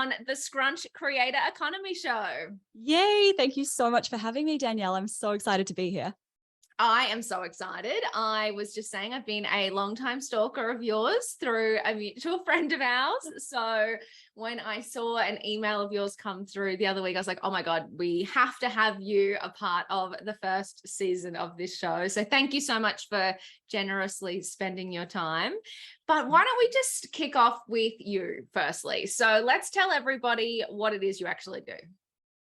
on the Scrunch Creator Economy Show. Yay. Thank you so much for having me, Danielle. I'm so excited to be here. I am so excited. I was just saying I've been a longtime stalker of yours through a mutual friend of ours. So when I saw an email of yours come through the other week, I was like, oh my God, we have to have you a part of the first season of this show. So thank you so much for generously spending your time. But why don't we just kick off with you firstly? So let's tell everybody what it is you actually do.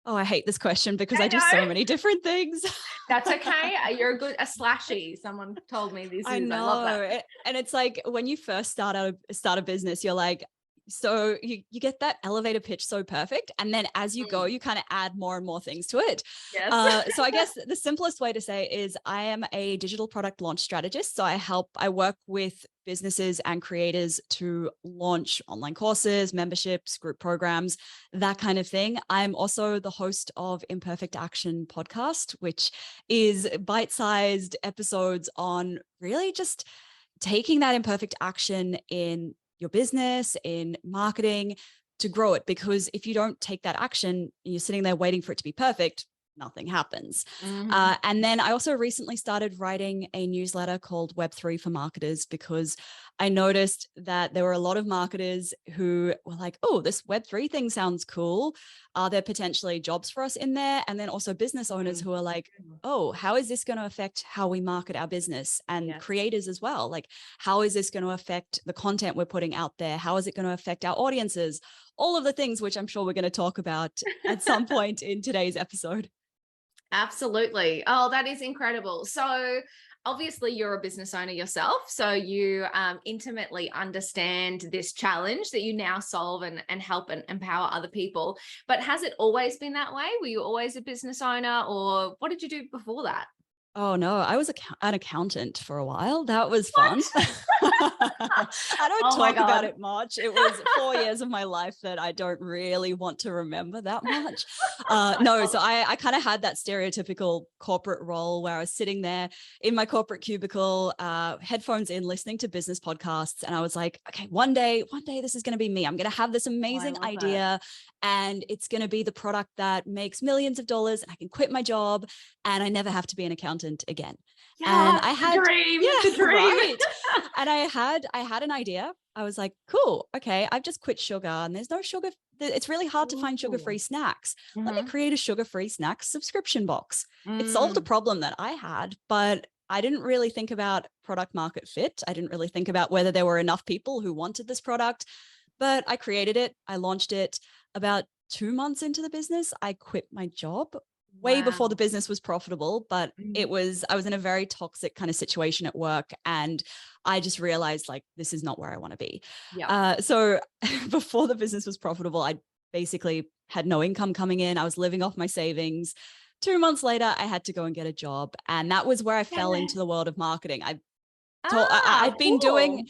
Oh, I hate this question because I do so many different things. That's okay. You're a slashy. Someone told me this. I love that. And it's like when you first start a business, you're like, so you get that elevator pitch so perfect. And then as you go, you kind of add more and more things to it. Yes. So I guess the simplest way to say it is I am a digital product launch strategist. So I work with businesses and creators to launch online courses, memberships, group programs, that kind of thing. I'm also the host of Imperfect Action podcast, which is bite-sized episodes on really just taking that imperfect action in your business, in marketing, to grow it. Because if you don't take that action, you're sitting there waiting for it to be perfect, nothing happens. And then I also recently started writing a newsletter called Web3 for Marketers, because I noticed that there were a lot of marketers who were like, oh, this Web3 thing sounds cool. Are there potentially jobs for us in there? And then also business owners who are like, oh, how is this going to affect how we market our business? And creators as well. Like, how is this going to affect the content we're putting out there? How is it going to affect our audiences? All of the things which I'm sure we're going to talk about at some point in today's episode. Absolutely. Oh, that is incredible. So obviously you're a business owner yourself, so you intimately understand this challenge that you now solve and help and empower other people. But has it always been that way? Were you always a business owner, or what did you do before that? Oh no, I was an accountant for a while. That was fun. I don't talk about it much. It was 4 years of my life that I don't really want to remember that much. No, so I kind of had that stereotypical corporate role where I was sitting there in my corporate cubicle, headphones in, listening to business podcasts. And I was like, okay, one day, this is going to be me. I'm going to have this amazing idea and it's going to be the product that makes millions of dollars and I can quit my job and I never have to be an accountant again. Yeah, and I had the dream. Right. And I had an idea. I was like, cool, okay, I've just quit sugar and there's no sugar. It's really hard to find sugar-free snacks. Let me create a sugar-free snacks subscription box. It solved a problem that I had, but I didn't really think about product market fit. I didn't really think about whether there were enough people who wanted this product, but I created it. I launched it. About 2 months into the business, I quit my job way before the business was profitable, but I was in a very toxic kind of situation at work. And I just realized like, this is not where I want to be. So before the business was profitable, I basically had no income coming in. I was living off my savings. 2 months later, I had to go and get a job. And that was where I fell into the world of marketing. I'd been doing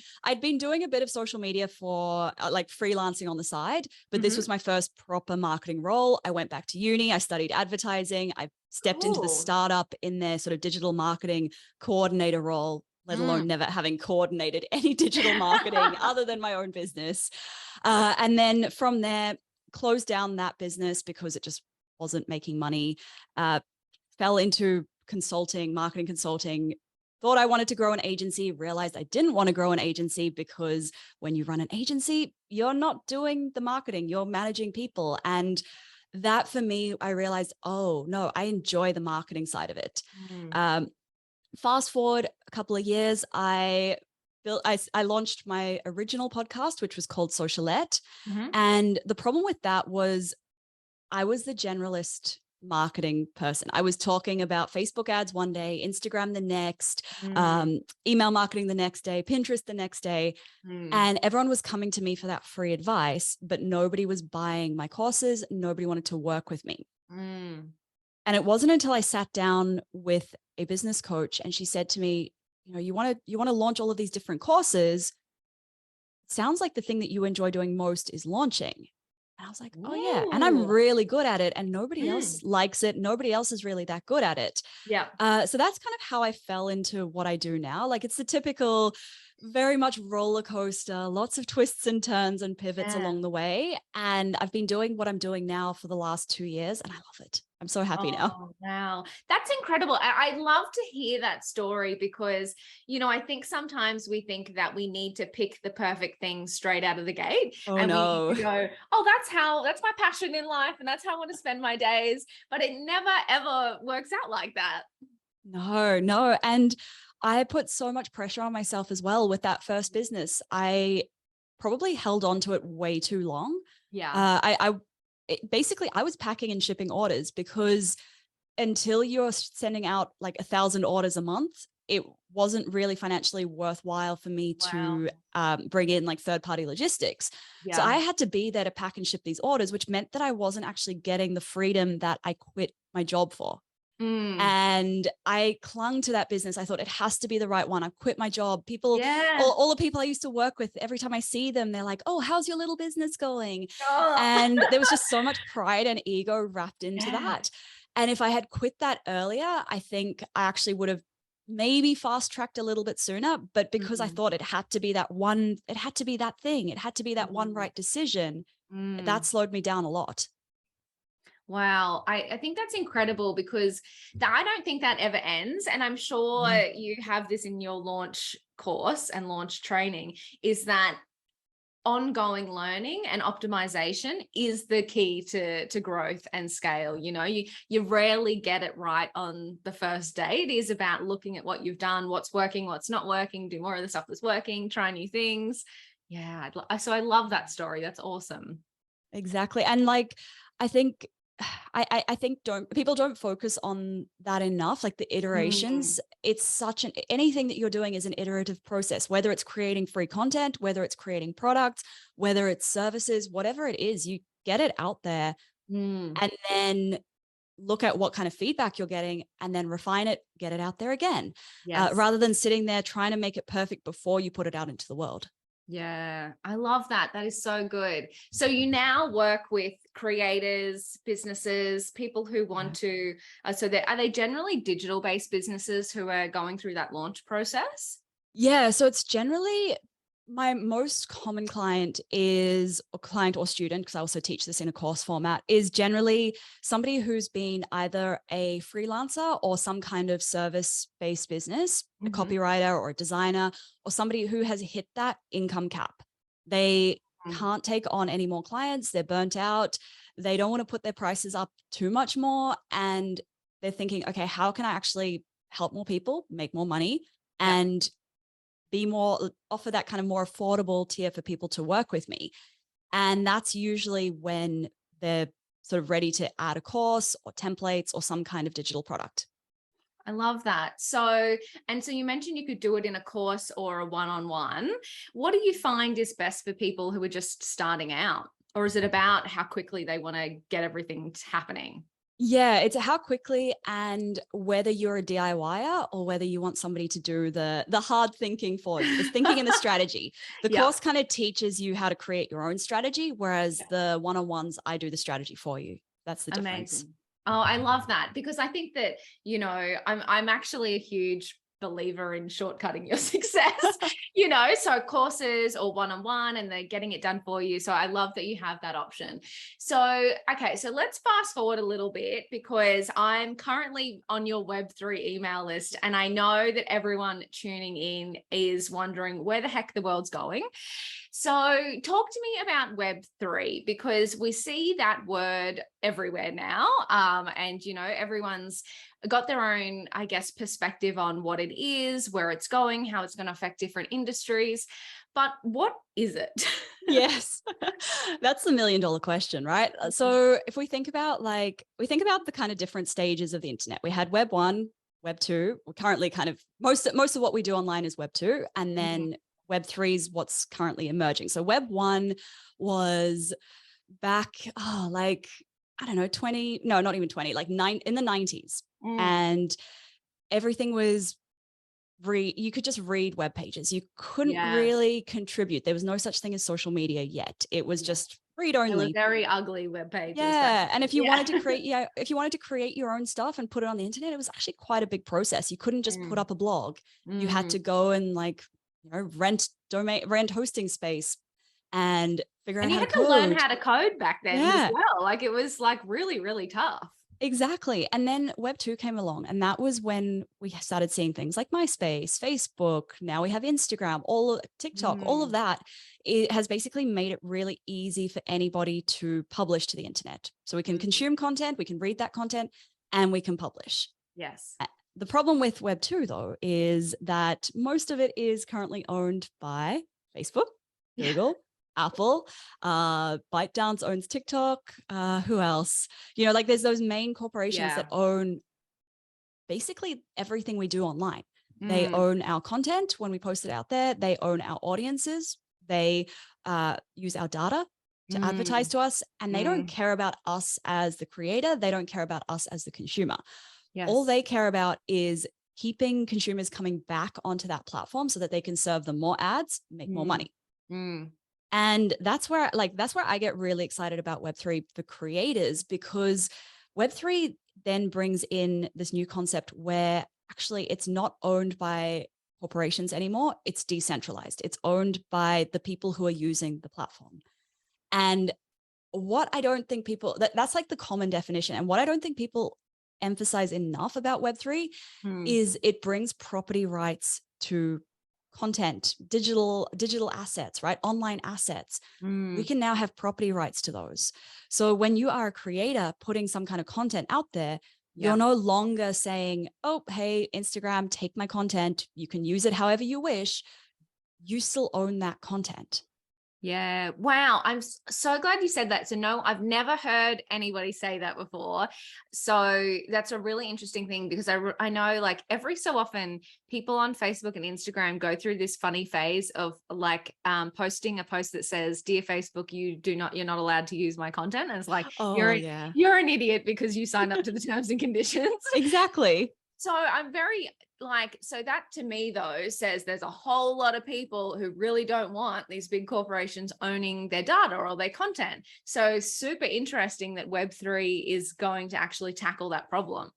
a bit of social media for like freelancing on the side, but this was my first proper marketing role. I went back to uni. I studied advertising. I stepped into the startup in their sort of digital marketing coordinator role, let alone never having coordinated any digital marketing other than my own business. And then from there, closed down that business because it just wasn't making money, fell into consulting, marketing consulting. Thought I wanted to grow an agency, realized I didn't want to grow an agency because when you run an agency, you're not doing the marketing, you're managing people. And that for me, I realized, oh no, I enjoy the marketing side of it. Fast forward a couple of years, I launched my original podcast, which was called Socialette. And the problem with that was I was the generalist marketing person. I was talking about Facebook ads one day, Instagram the next, email marketing the next day, Pinterest the next day. And everyone was coming to me for that free advice, but nobody was buying my courses. Nobody wanted to work with me. And it wasn't until I sat down with a business coach and she said to me, you know, you want to launch all of these different courses. Sounds like the thing that you enjoy doing most is launching. And I was like, oh yeah. And I'm really good at it and nobody else likes it. Nobody else is really that good at it. So that's kind of how I fell into what I do now. Like it's the typical very much roller coaster, lots of twists and turns and pivots Yeah. along the way. And I've been doing what I'm doing now for the last 2 years, and I love it. I'm so happy now. Oh, wow. That's incredible. I love to hear that story because, I think sometimes we think that we need to pick the perfect thing straight out of the gate. Oh And we need no. to go, oh, that's my passion in life. And that's how I want to spend my days. But it never, ever works out like that. No. And I put so much pressure on myself as well with that first business. I probably held on to it way too long. Yeah. Basically, I was packing and shipping orders because until you're sending out like 1,000 orders a month, it wasn't really financially worthwhile for me to bring in like third-party logistics. So I had to be there to pack and ship these orders, which meant that I wasn't actually getting the freedom that I quit my job for. And I clung to that business. I thought it has to be the right one. I quit my job. People, all the people I used to work with, every time I see them, they're like, oh, how's your little business going? And there was just so much pride and ego wrapped into that. And if I had quit that earlier, I think I actually would have maybe fast tracked a little bit sooner. But because I thought it had to be that one, it had to be that thing, it had to be that one right decision, that slowed me down a lot. Wow. I think that's incredible because I don't think that ever ends. And I'm sure you have this in your launch course and launch training, is that ongoing learning and optimization is the key to growth and scale. You rarely get it right on the first day. It is about looking at what you've done, what's working, what's not working, do more of the stuff that's working, try new things. Yeah. So I love that story. That's awesome. Exactly. And like, I think people don't focus on that enough, like the iterations. It's anything that you're doing is an iterative process, whether it's creating free content, whether it's creating products, whether it's services, whatever it is, you get it out there and then look at what kind of feedback you're getting and then refine it, get it out there again, rather than sitting there trying to make it perfect before you put it out into the world. Yeah, I love that. That is so good. So you now work with creators, businesses, people who want to, are they generally digital-based businesses who are going through that launch process? Yeah, so it's generally my most common client is a client or student, because I also teach this in a course format, is generally somebody who's been either a freelancer or some kind of service-based business, a copywriter or a designer, or somebody who has hit that income cap. They can't take on any more clients. They're burnt out. They don't want to put their prices up too much more. And they're thinking, okay, how can I actually help more people, make more money, and offer that kind of more affordable tier for people to work with me. And that's usually when they're sort of ready to add a course or templates or some kind of digital product. I love that. So you mentioned you could do it in a course or a one-on-one. What do you find is best for people who are just starting out? Or is it about how quickly they want to get everything happening? Yeah, it's how quickly, and whether you're a DIYer or whether you want somebody to do the hard thinking for you, the thinking and the strategy. The course kind of teaches you how to create your own strategy, whereas the one-on-ones, I do the strategy for you. That's the difference. Amazing. Oh, I love that because I think that, I'm actually a huge believer in shortcutting your success, so courses or one-on-one, and they're getting it done for you. So I love that you have that option. So, okay, so let's fast forward a little bit because I'm currently on your Web3 email list. And I know that everyone tuning in is wondering where the heck the world's going. So talk to me about Web3, because we see that word everywhere now. And, everyone's got their own, I guess, perspective on what it is, where it's going, how it's going to affect different industries. But what is it? Yes, that's the $1 million question, right? So if we think about the kind of different stages of the internet, we had Web 1, Web 2. We're currently kind of most of what we do online is Web 2, and then Web 3 is what's currently emerging. So Web 1 was back, I don't know, 20, no, not even 20, like in the 90s. And everything was you could just read web pages. You couldn't really contribute. There was no such thing as social media yet. It was just read only. Very ugly web pages. Yeah. And if you wanted to create your own stuff and put it on the internet, it was actually quite a big process. You couldn't just put up a blog. You had to go and rent hosting space and figure And out you how to had to learn code. how to code back then as Yeah. well. Like it was like really, really tough. Exactly. And then Web 2 came along, and that was when we started seeing things like MySpace, Facebook. Now we have Instagram, all of TikTok, all of that. It has basically made it really easy for anybody to publish to the internet. So we can consume content, we can read that content, and we can publish. Yes. The problem with Web 2, though, is that most of it is currently owned by Facebook, Google, Apple, ByteDance owns TikTok. Who else? Like there's those main corporations that own basically everything we do online. They own our content when we post it out there. They own our audiences. They use our data to advertise to us, and they don't care about us as the creator. They don't care about us as the consumer. Yes. All they care about is keeping consumers coming back onto that platform so that they can serve them more ads, make more money. And that's where I get really excited about Web3 for creators, because Web3 then brings in this new concept where actually it's not owned by corporations anymore. It's decentralized. It's owned by the people who are using the platform. And what I don't think that's like the common definition. And what I don't think people emphasize enough about Web3 is it brings property rights to content, digital assets, right? Online assets. We can now have property rights to those. So when you are a creator putting some kind of content out there, you're no longer saying, oh, hey, Instagram, take my content. You can use it however you wish. You still own that content. Yeah. Wow. I'm so glad you said that. So no, I've never heard anybody say that before. So that's a really interesting thing, because I know like every so often people on Facebook and Instagram go through this funny phase of like posting a post that says, "Dear Facebook, you're not allowed to use my content." And it's like, you're an idiot because you signed up to the terms and conditions. Exactly. So I'm very so that to me though says there's a whole lot of people who really don't want these big corporations owning their data or their content. So super interesting that Web3 is going to actually tackle that problem.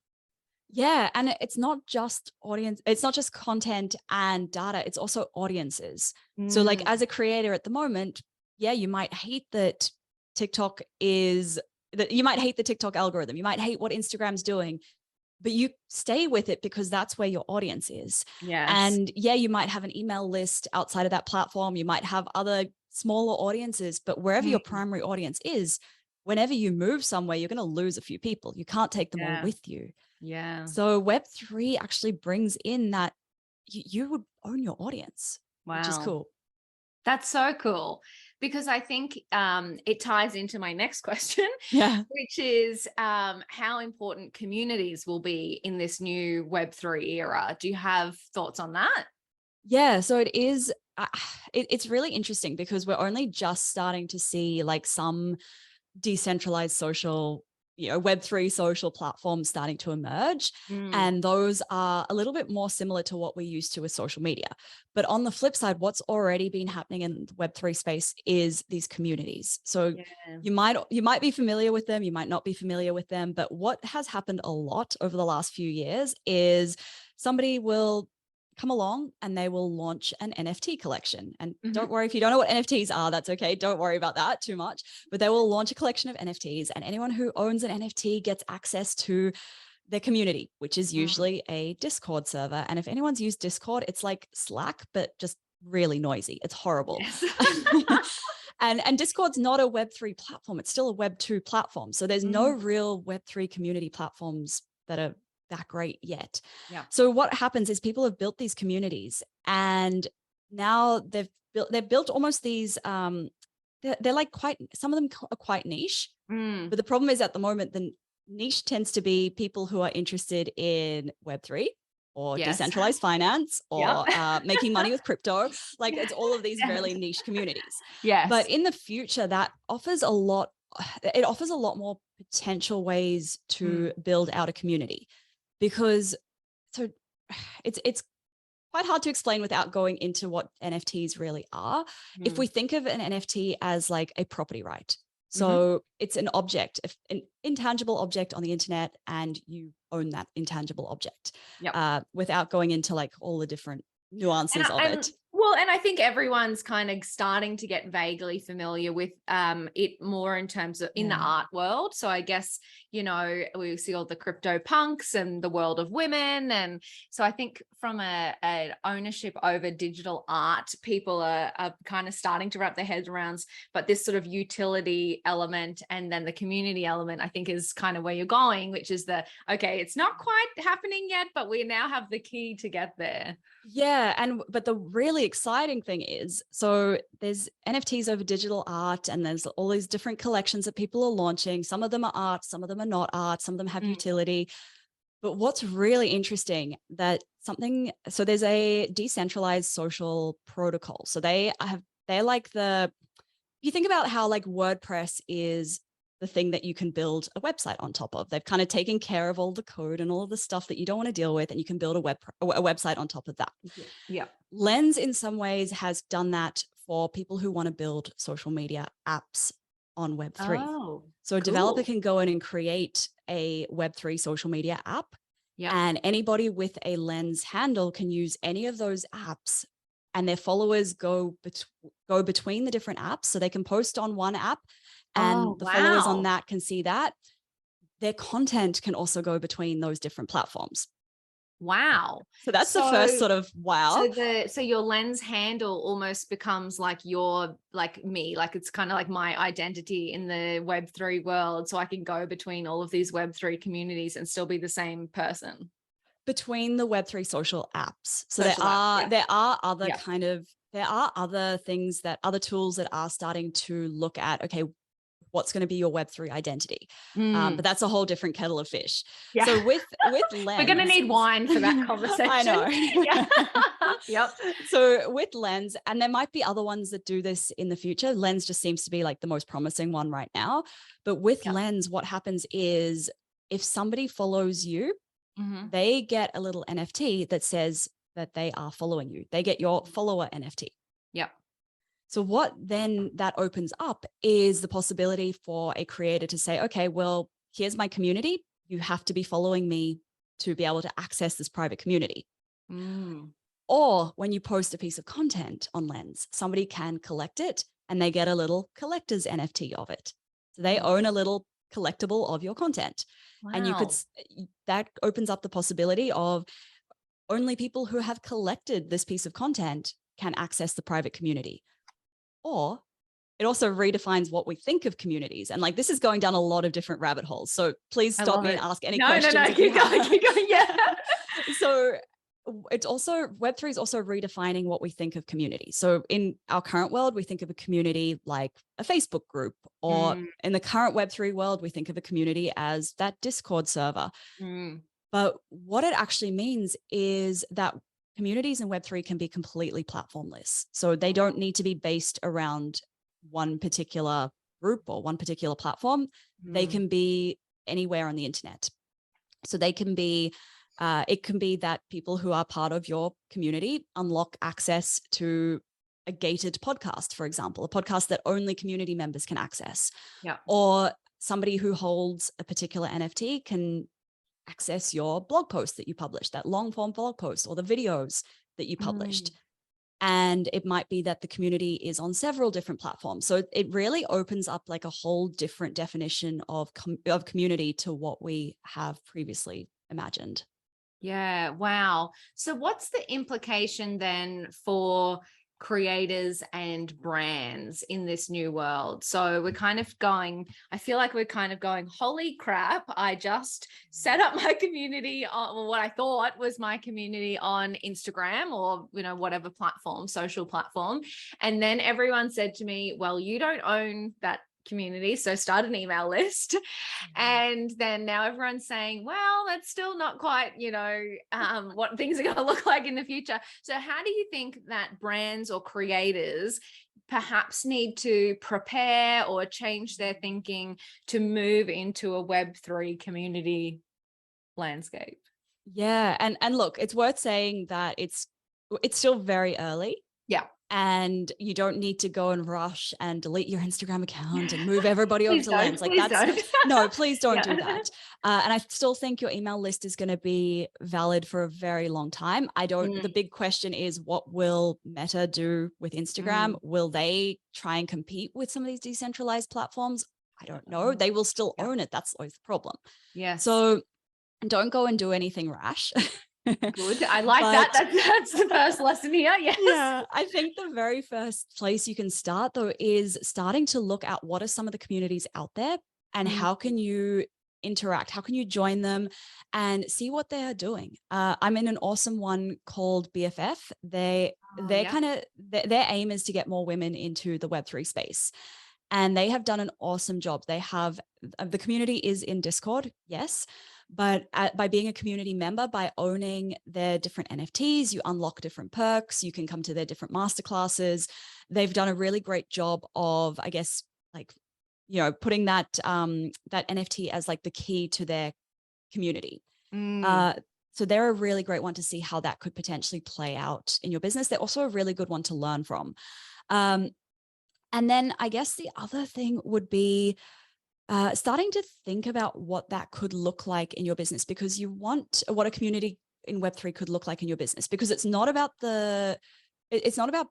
Yeah. And it's not just audience, it's not just content and data, it's also audiences. So like as a creator at the moment, you might hate that you might hate the TikTok algorithm. You might hate what Instagram's doing, but you stay with it because that's where your audience is. Yes. And you might have an email list outside of that platform. You might have other smaller audiences, but wherever your primary audience is, whenever you move somewhere, you're going to lose a few people. You can't take them all with you. Yeah. So Web3 actually brings in that you would own your audience, which is cool. That's so cool, because I think it ties into my next question, which is how important communities will be in this new Web3 era. Do you have thoughts on that? Yeah, so it is. It's really interesting because we're only just starting to see like some decentralized social, Web3 social platforms starting to emerge. And those are a little bit more similar to what we're used to with social media. But on the flip side, what's already been happening in the Web3 space is these communities. So you might be familiar with them, you might not be familiar with them, but what has happened a lot over the last few years is somebody will come along and they will launch an NFT collection. And don't worry if you don't know what NFTs are, that's okay. Don't worry about that too much, but they will launch a collection of NFTs, and anyone who owns an NFT gets access to their community, which is usually a Discord server. And if anyone's used Discord, it's like Slack, but just really noisy. It's horrible. Yes. And Discord's not a Web3 platform. It's still a Web2 platform. So there's no real Web3 community platforms that are that great yet. Yeah. So what happens is people have built these communities, and now they've built almost these they're like some of them are quite niche. But the problem is at the moment the niche tends to be people who are interested in Web3 or decentralized finance or making money with crypto. Like it's all of these really niche communities. Yes. But in the future that offers a lot more potential ways to build out a community. Because it's quite hard to explain without going into what NFTs really are. If we think of an NFT as like a property right, so it's an object, an intangible object on the internet, and you own that intangible object without going into like all the different nuances of it. Well, and I think everyone's kind of starting to get vaguely familiar with it more in terms of in the art world. So I guess, you know, we see all the crypto punks and the world of women. And so I think from a ownership over digital art, people are kind of starting to wrap their heads around, but this sort of utility element and then the community element, I think is kind of where you're going, which is okay, it's not quite happening yet, but we now have the key to get there. Yeah. But the really exciting thing is, so there's NFTs over digital art, and there's all these different collections that people are launching. Some of them are art, some of them are not art, some of them have utility. But what's really interesting so there's a decentralized social protocol. So they're like you think about how like WordPress is the thing that you can build a website on top of. They've kind of taken care of all the code and all of the stuff that you don't want to deal with, and you can build a website on top of that. Yeah. Lens in some ways has done that for people who want to build social media apps on Web3. Oh, so a developer can go in and create a Web3 social media app. Yeah. And anybody with a Lens handle can use any of those apps, and their followers go between the different apps. So they can post on one app, and the followers on that can see that. Their content can also go between those different platforms. Wow. So that's the first sort of wow. So your Lens handle almost becomes like me, like it's kind of like my identity in the Web3 world. So I can go between all of these Web3 communities and still be the same person. Between the Web3 social apps. So there are other things other tools that are starting to look at, okay, what's going to be your Web3 identity? But that's a whole different kettle of fish. Yeah. So with Lens, we're going to need wine for that conversation. I know. Yeah. Yep. So with Lens, and there might be other ones that do this in the future. Lens just seems to be like the most promising one right now. But with Lens, what happens is if somebody follows you, they get a little NFT that says that they are following you. They get your follower NFT. Yep. So what then that opens up is the possibility for a creator to say, okay, well, here's my community. You have to be following me to be able to access this private community. Or when you post a piece of content on Lens, somebody can collect it and they get a little collector's NFT of it. So they own a little collectible of your content. Wow. And that opens up the possibility of only people who have collected this piece of content can access the private community. Or it also redefines what we think of communities. And like, this is going down a lot of different rabbit holes. So please stop me and ask any questions. No, keep going. Yeah. So it's also, Web3 is also redefining what we think of community. So in our current world, we think of a community like a Facebook group, or in the current Web3 world, we think of a community as that Discord server. But what it actually means is that communities in Web3 can be completely platformless. So they don't need to be based around one particular group or one particular platform. They can be anywhere on the internet. So they can be, it can be that people who are part of your community unlock access to a gated podcast, for example, a podcast that only community members can access. Yeah. Or somebody who holds a particular NFT can access your blog post that you published, that long form blog post, or the videos that you published. And it might be that the community is on several different platforms. So it really opens up like a whole different definition of community to what we have previously imagined. Yeah. Wow. So what's the implication then for creators and brands in this new world? So we're kind of going, I feel like we're kind of going, holy crap, I just set up my community on, or what I thought was my community on Instagram or, you know, whatever platform, social platform. And then everyone said to me, well, you don't own that community, so start an email list. And then now everyone's saying, well, that's still not quite, you know, what things are going to look like in the future. So how do you think that brands or creators perhaps need to prepare or change their thinking to move into a Web3 community landscape? Yeah. And look, it's worth saying that it's still very early. Yeah. and you don't need to go and rush and delete your Instagram account and move everybody over to Lens. Like that's no, please don't do that. And I still think your email list is going to be valid for a very long time. The big question is, what will Meta do with Instagram? Will they try and compete with some of these decentralized platforms? I don't know. They will still own it. That's always the problem. Yeah. So don't go and do anything rash. Good. I like that. That's the first lesson here. Yes. Yeah. I think the very first place you can start, though, is starting to look at what are some of the communities out there and how can you interact? How can you join them and see what they are doing? I'm in an awesome one called BFF. Their aim is to get more women into the Web3 space. And they have done an awesome job. They have, the community is in Discord, yes. But by being a community member, by owning their different NFTs, you unlock different perks. You can come to their different masterclasses. They've done a really great job of, I guess, like, you know, putting that that NFT as like the key to their community. So they're a really great one to see how that could potentially play out in your business. They're also a really good one to learn from. And then I guess the other thing would be starting to think about what that could look like in your business, because you want what a community in Web3 could look like in your business, because it's not about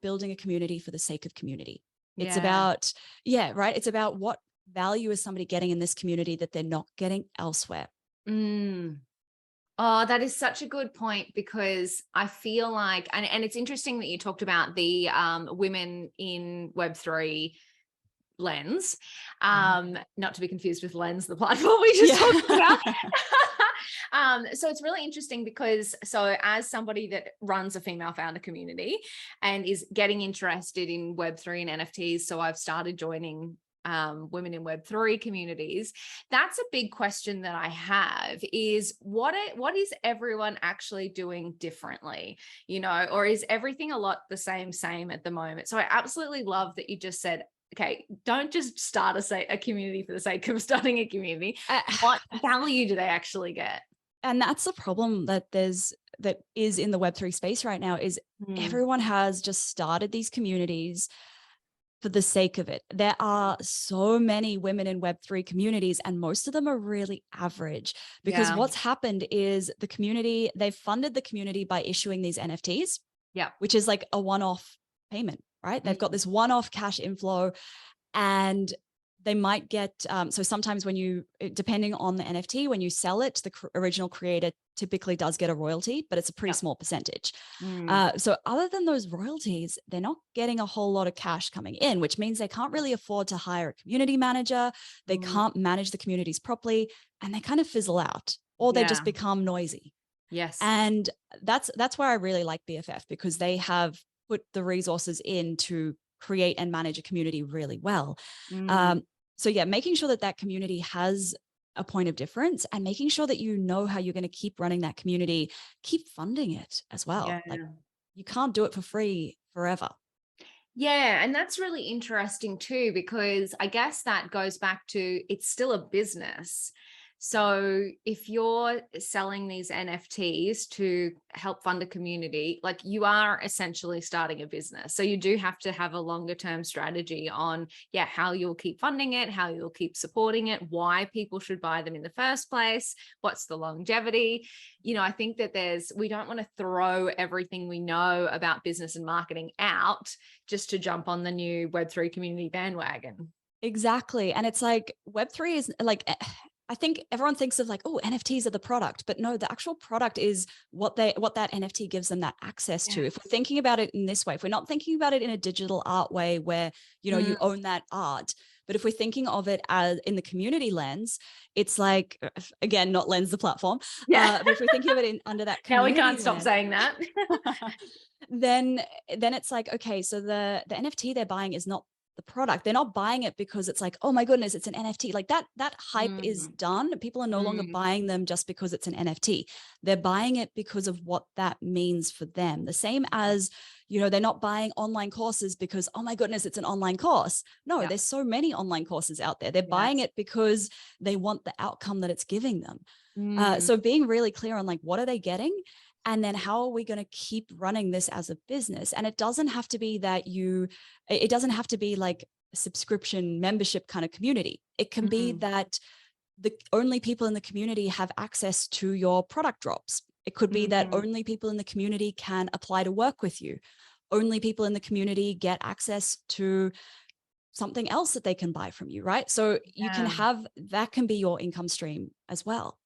building a community for the sake of community. It's about, right. It's about what value is somebody getting in this community that they're not getting elsewhere. Oh, that is such a good point, because I feel like, and it's interesting that you talked about the women in Web3 Lens, not to be confused with Lens, the platform we just talked about. So it's really interesting because, so as somebody that runs a female founder community and is getting interested in Web3 and NFTs, so I've started joining women in Web3 communities. That's a big question that I have, is what is everyone actually doing differently, you know, or is everything a lot the same at the moment? So I absolutely love that you just said, okay, don't just start a community for the sake of starting a community. What value do they actually get? And that's the problem that is in the Web3 space right now, is everyone has just started these communities for the sake of it. There are so many women in Web3 communities, and most of them are really average, because what's happened is they've funded the community by issuing these NFTs, which is like a one-off payment, right? They've got this one-off cash inflow, and they might get, so sometimes depending on the NFT, when you sell it, the original creator typically does get a royalty, but it's a pretty small percentage. So other than those royalties, they're not getting a whole lot of cash coming in, which means they can't really afford to hire a community manager. They can't manage the communities properly, and they kind of fizzle out, or they just become noisy. Yes. And that's why I really like BFF, because they have put the resources in to create and manage a community really well. So making sure that community has a point of difference, and making sure that you know how you're going to keep running that community, keep funding it as well. Like, you can't do it for free forever. Yeah. And that's really interesting too, because I guess that goes back to, it's still a business. So if you're selling these NFTs to help fund a community, like, you are essentially starting a business. So you do have to have a longer term strategy on, how you'll keep funding it, how you'll keep supporting it, why people should buy them in the first place, what's the longevity. You know, I think that we don't want to throw everything we know about business and marketing out just to jump on the new Web3 community bandwagon. Exactly. And it's like, Web3 is like, I think everyone thinks of like, oh, NFTs are the product, but no, the actual product is what that NFT gives them that access to. If we're thinking about it in this way, if we're not thinking about it in a digital art way where, you know, you own that art, but if we're thinking of it as in the community lens, it's like, again, not Lens the platform, but if we're thinking of it under that community now we can't stop lens, saying that. then it's like, okay, so the NFT they're buying is not the product. They're not buying it because it's like, oh my goodness, it's an NFT. Like that hype is done. People are no longer buying them just because it's an NFT. They're buying it because of what that means for them. The same as, you know, they're not buying online courses because, oh my goodness, it's an online course. No, there's so many online courses out there. They're buying it because they want the outcome that it's giving them. So being really clear on like, what are they getting? And then how are we going to keep running this as a business? And it doesn't have to be that it doesn't have to be like a subscription membership kind of community. It can be that the only people in the community have access to your product drops. It could be that only people in the community can apply to work with you. Only people in the community get access to something else that they can buy from you, right? So you can have, that can be your income stream as well.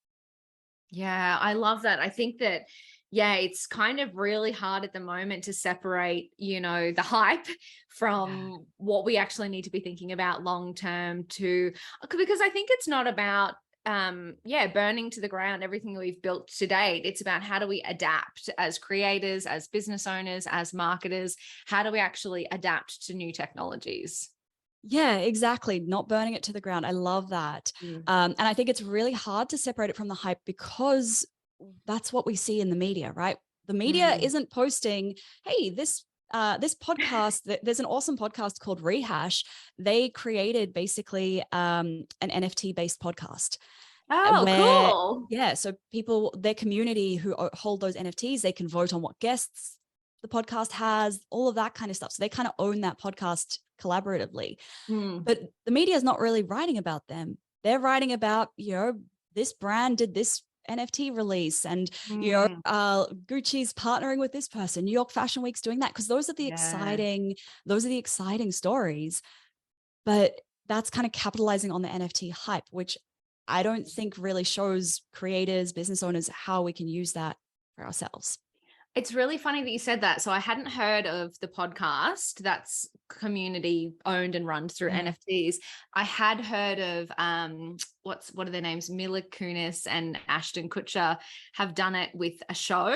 Yeah, I love that. I think that, yeah, it's kind of really hard at the moment to separate, the hype from what we actually need to be thinking about long term, because I think it's not about burning to the ground everything we've built to date. It's about how do we adapt as creators, as business owners, as marketers. How do we actually adapt to new technologies? Yeah, exactly. Not burning it to the ground. I love that. And I think it's really hard to separate it from the hype because that's what we see in the media, right? The media isn't posting, hey, this podcast, there's an awesome podcast called Rehash. They created basically an NFT based podcast. Oh, cool. Yeah. So people, their community who hold those NFTs, they can vote on what guests the podcast has, all of that kind of stuff. So they kind of own that podcast collaboratively. But the media is not really writing about them. They're writing about, this brand did this NFT release and, Gucci's partnering with this person, New York Fashion Week's doing that. Because those are the exciting stories. But that's kind of capitalizing on the NFT hype, which I don't think really shows creators, business owners, how we can use that for ourselves. It's really funny that you said that. So I hadn't heard of the podcast that's community owned and run through NFTs. I had heard of what are their names? Mila Kunis and Ashton Kutcher have done it with a show,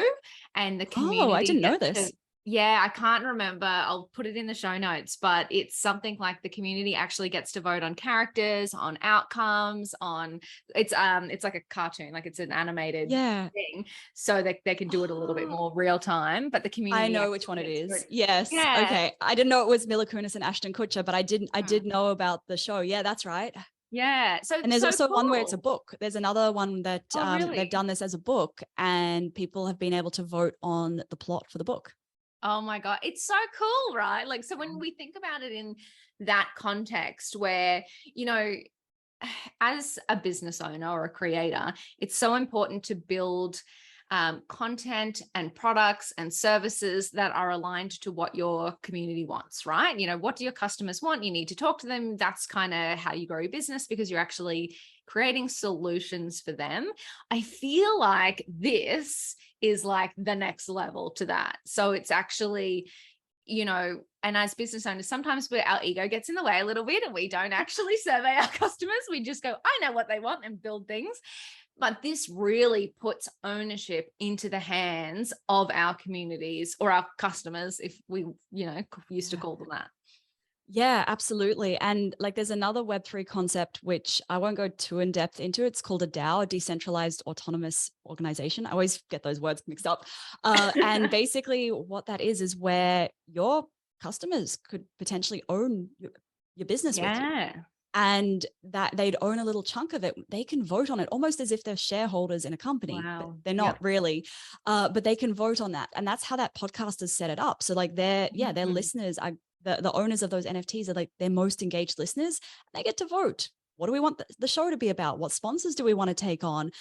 and the community. Oh, I didn't know this. Yeah, I can't remember. I'll put it in the show notes, but it's something like the community actually gets to vote on characters, on outcomes, it's like a cartoon, like it's an animated thing, so that they can do it a little bit more real time. But the community, I know which one it is. Yes. Yeah. Okay. I didn't know it was Mila Kunis and Ashton Kutcher, but I did know about the show. Yeah, that's right. Yeah. And there's also one where it's a book. There's another one that really? They've done this as a book, and people have been able to vote on the plot for the book. Oh my God. It's so cool, right? Like, so when we think about it in that context where, as a business owner or a creator, it's so important to build content and products and services that are aligned to what your community wants, right? What do your customers want? You need to talk to them. That's kind of how you grow your business, because you're actually creating solutions for them. I feel like this is like the next level to that. So it's actually, and as business owners, sometimes our ego gets in the way a little bit and we don't actually survey our customers. We just go, I know what they want, and build things. But this really puts ownership into the hands of our communities or our customers, if we, used to call them that. Yeah, absolutely. And like there's another Web3 concept, which I won't go too in depth into. It's called a DAO, a decentralized autonomous organization. I always get those words mixed up. And basically what that is where your customers could potentially own your business with you. And that they'd own a little chunk of it. They can vote on it almost as if they're shareholders in a company. Wow. But they're not really, but they can vote on that. And that's how that podcast has set it up. So like their listeners are, the owners of those NFTs are like their most engaged listeners. They get to vote. What do we want the show to be about? What sponsors do we want to take on?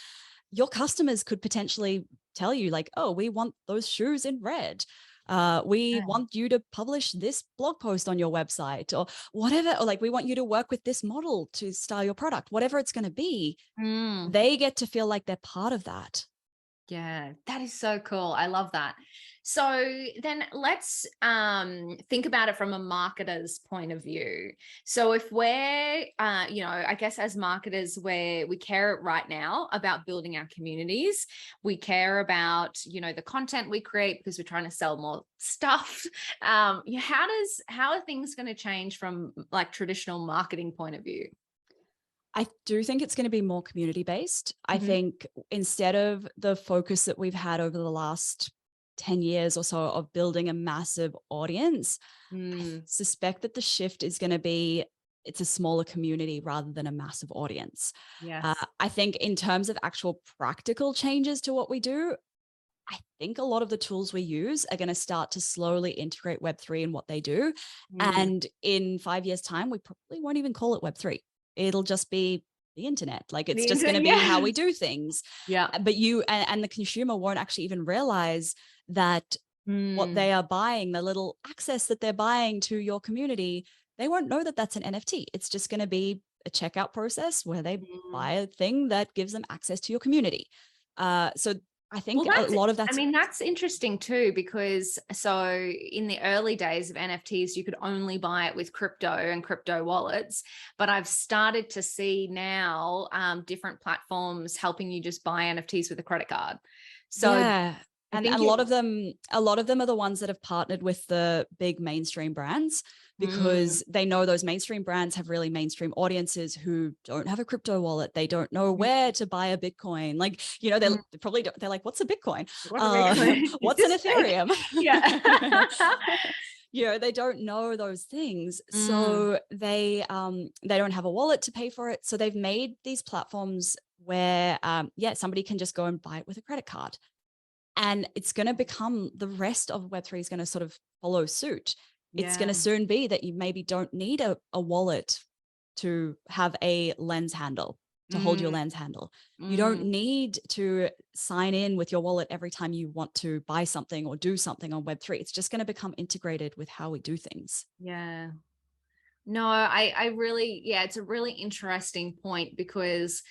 Your customers could potentially tell you like, oh, we want those shoes in red. We want you to publish this blog post on your website or whatever, or like, we want you to work with this model to style your product, whatever it's going to be. They get to feel like they're part of that. Yeah, that is so cool. I love that. So then let's think about it from a marketer's point of view. So if we're, I guess as marketers, we care right now about building our communities. We care about, the content we create because we're trying to sell more stuff. How are things going to change from like traditional marketing point of view? I do think it's going to be more community-based. I think instead of the focus that we've had over the last 10 years or so of building a massive audience, I suspect that the shift is going to be, it's a smaller community rather than a massive audience. Yes. I think in terms of actual practical changes to what we do, I think a lot of the tools we use are going to start to slowly integrate Web3 in what they do. And in 5 years' time, we probably won't even call it Web3. It'll just be the internet. Like it's just going to be how we do things. Yeah. But you and the consumer won't actually even realize that what they are buying, the little access that they're buying to your community, they won't know that that's an NFT. It's just going to be a checkout process where they buy a thing that gives them access to your community. So I think a lot of that's, I mean, that's interesting too, because so in the early days of NFTs, you could only buy it with crypto and crypto wallets, but I've started to see now different platforms helping you just buy NFTs with a credit card. So yeah. And a lot of them are the ones that have partnered with the big mainstream brands, because they know those mainstream brands have really mainstream audiences who don't have a crypto wallet. They don't know where to buy a Bitcoin. Like, you know, they probably don't, they're like, what's a Bitcoin? What's an Ethereum? Yeah. You know, they don't know those things. So they don't have a wallet to pay for it. So they've made these platforms where, somebody can just go and buy it with a credit card. And it's going to become, the rest of Web3 is going to sort of follow suit. It's going to soon be that you maybe don't need a wallet to have a lens handle, to hold your lens handle. You don't need to sign in with your wallet every time you want to buy something or do something on Web3. It's just going to become integrated with how we do things. Yeah. No, I really, it's a really interesting point, because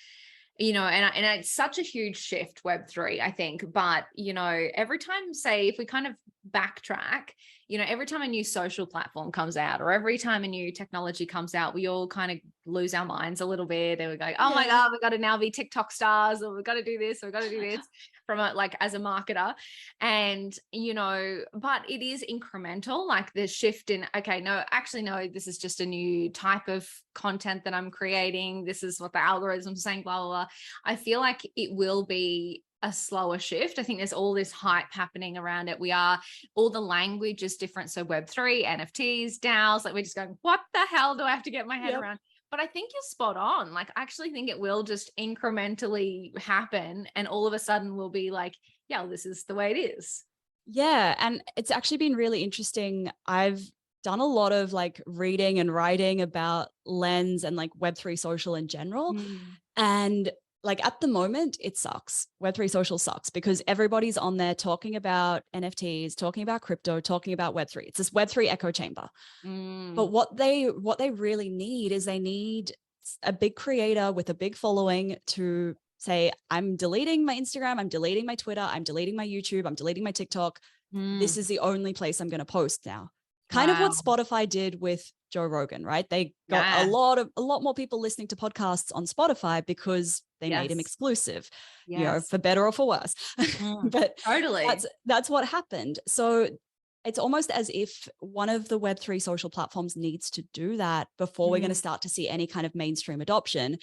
you know, and it's such a huge shift, Web3, I think. But, you know, every time, say, if we kind of backtrack, you know, every time a new social platform comes out, or every time a new technology comes out, we all kind of lose our minds a little bit, and we go, oh my God, we've got to now be TikTok stars, or we've got to do this, or we've got to do this from like as a marketer. And, you know, but it is incremental, like the shift in, okay, no, actually, no, this is just a new type of content that I'm creating. This is what the algorithm's saying, blah, blah, blah. I feel like it will be a slower shift. I think there's all this hype happening around it. All the language is different. So Web3, NFTs, DAOs, like we're just going, what the hell do I have to get my head around? But I think you're spot on. Like, I actually think it will just incrementally happen. And all of a sudden we'll be like, yeah, well, this is the way it is. Yeah. And it's actually been really interesting. I've done a lot of like reading and writing about Lens and like Web3 social in general. And like at the moment, it sucks. Web3 social sucks because everybody's on there talking about NFTs, talking about crypto, talking about Web3. It's this Web3 echo chamber. But what they really need is they need a big creator with a big following to say, I'm deleting my Instagram, I'm deleting my Twitter, I'm deleting my YouTube, I'm deleting my TikTok. This is the only place I'm going to post now. Kind of what Spotify did with Joe Rogan, right? They got a lot more people listening to podcasts on Spotify because they made him exclusive, you know, for better or for worse. But totally, that's what happened. So it's almost as if one of the Web3 social platforms needs to do that before we're going to start to see any kind of mainstream adoption.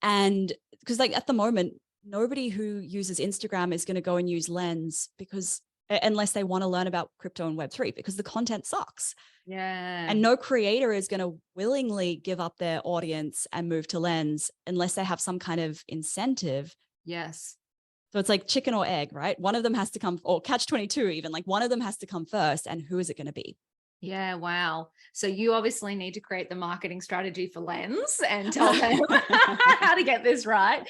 And because like at the moment, nobody who uses Instagram is going to go and use Lens because unless they want to learn about crypto and Web3, because the content sucks. And no creator is going to willingly give up their audience and move to Lens unless they have some kind of incentive. So it's like chicken or egg, right? One of them has to come, or catch 22 even, like one of them has to come first. And who is it going to be? Yeah, wow. So you obviously need to create the marketing strategy for Lens and tell them how to get this right.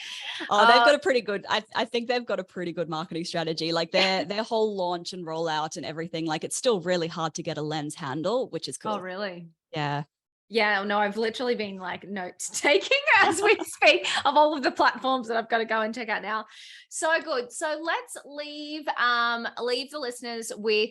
Oh, they've got a pretty good, I think they've got a pretty good marketing strategy. Like their whole launch and rollout and everything, like it's still really hard to get a Lens handle, which is cool. Oh, really? Yeah. Yeah, no, I've literally been like notes taking as we speak of all of the platforms that I've got to go and check out now. So good. So let's leave the listeners with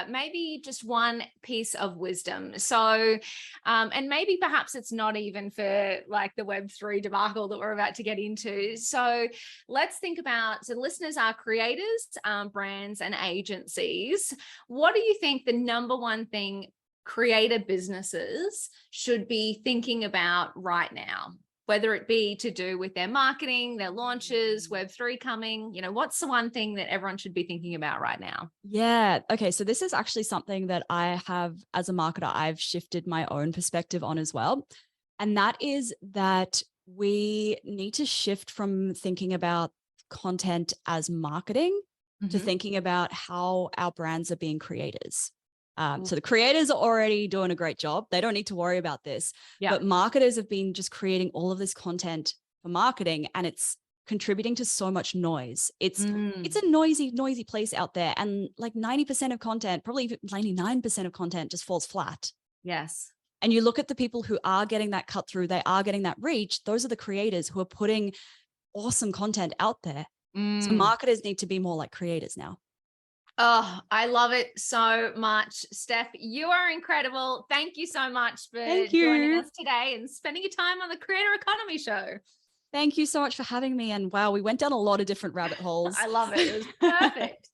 maybe just one piece of wisdom. So and maybe perhaps it's not even for like the Web3 debacle that we're about to get into. So let's think about, so listeners are creators, brands and agencies. What do you think the number one thing creator businesses should be thinking about right now, whether it be to do with their marketing, their launches, Web3 coming, you know, what's the one thing that everyone should be thinking about right now? Yeah. Okay. So this is actually something that I have, as a marketer, I've shifted my own perspective on as well. And that is that we need to shift from thinking about content as marketing to thinking about how our brands are being creators. So the creators are already doing a great job. They don't need to worry about this. But marketers have been just creating all of this content for marketing, and it's contributing to so much noise. It's a noisy place out there. And like 90% of content, probably even 99% of content just falls flat. Yes. And you look at the people who are getting that cut through, they are getting that reach. Those are the creators who are putting awesome content out there. So marketers need to be more like creators now. Oh, I love it so much. Steph, you are incredible. Thank you so much for joining us today and spending your time on the Creator Economy Show. Thank you so much for having me. And wow, we went down a lot of different rabbit holes. I love it. It was perfect.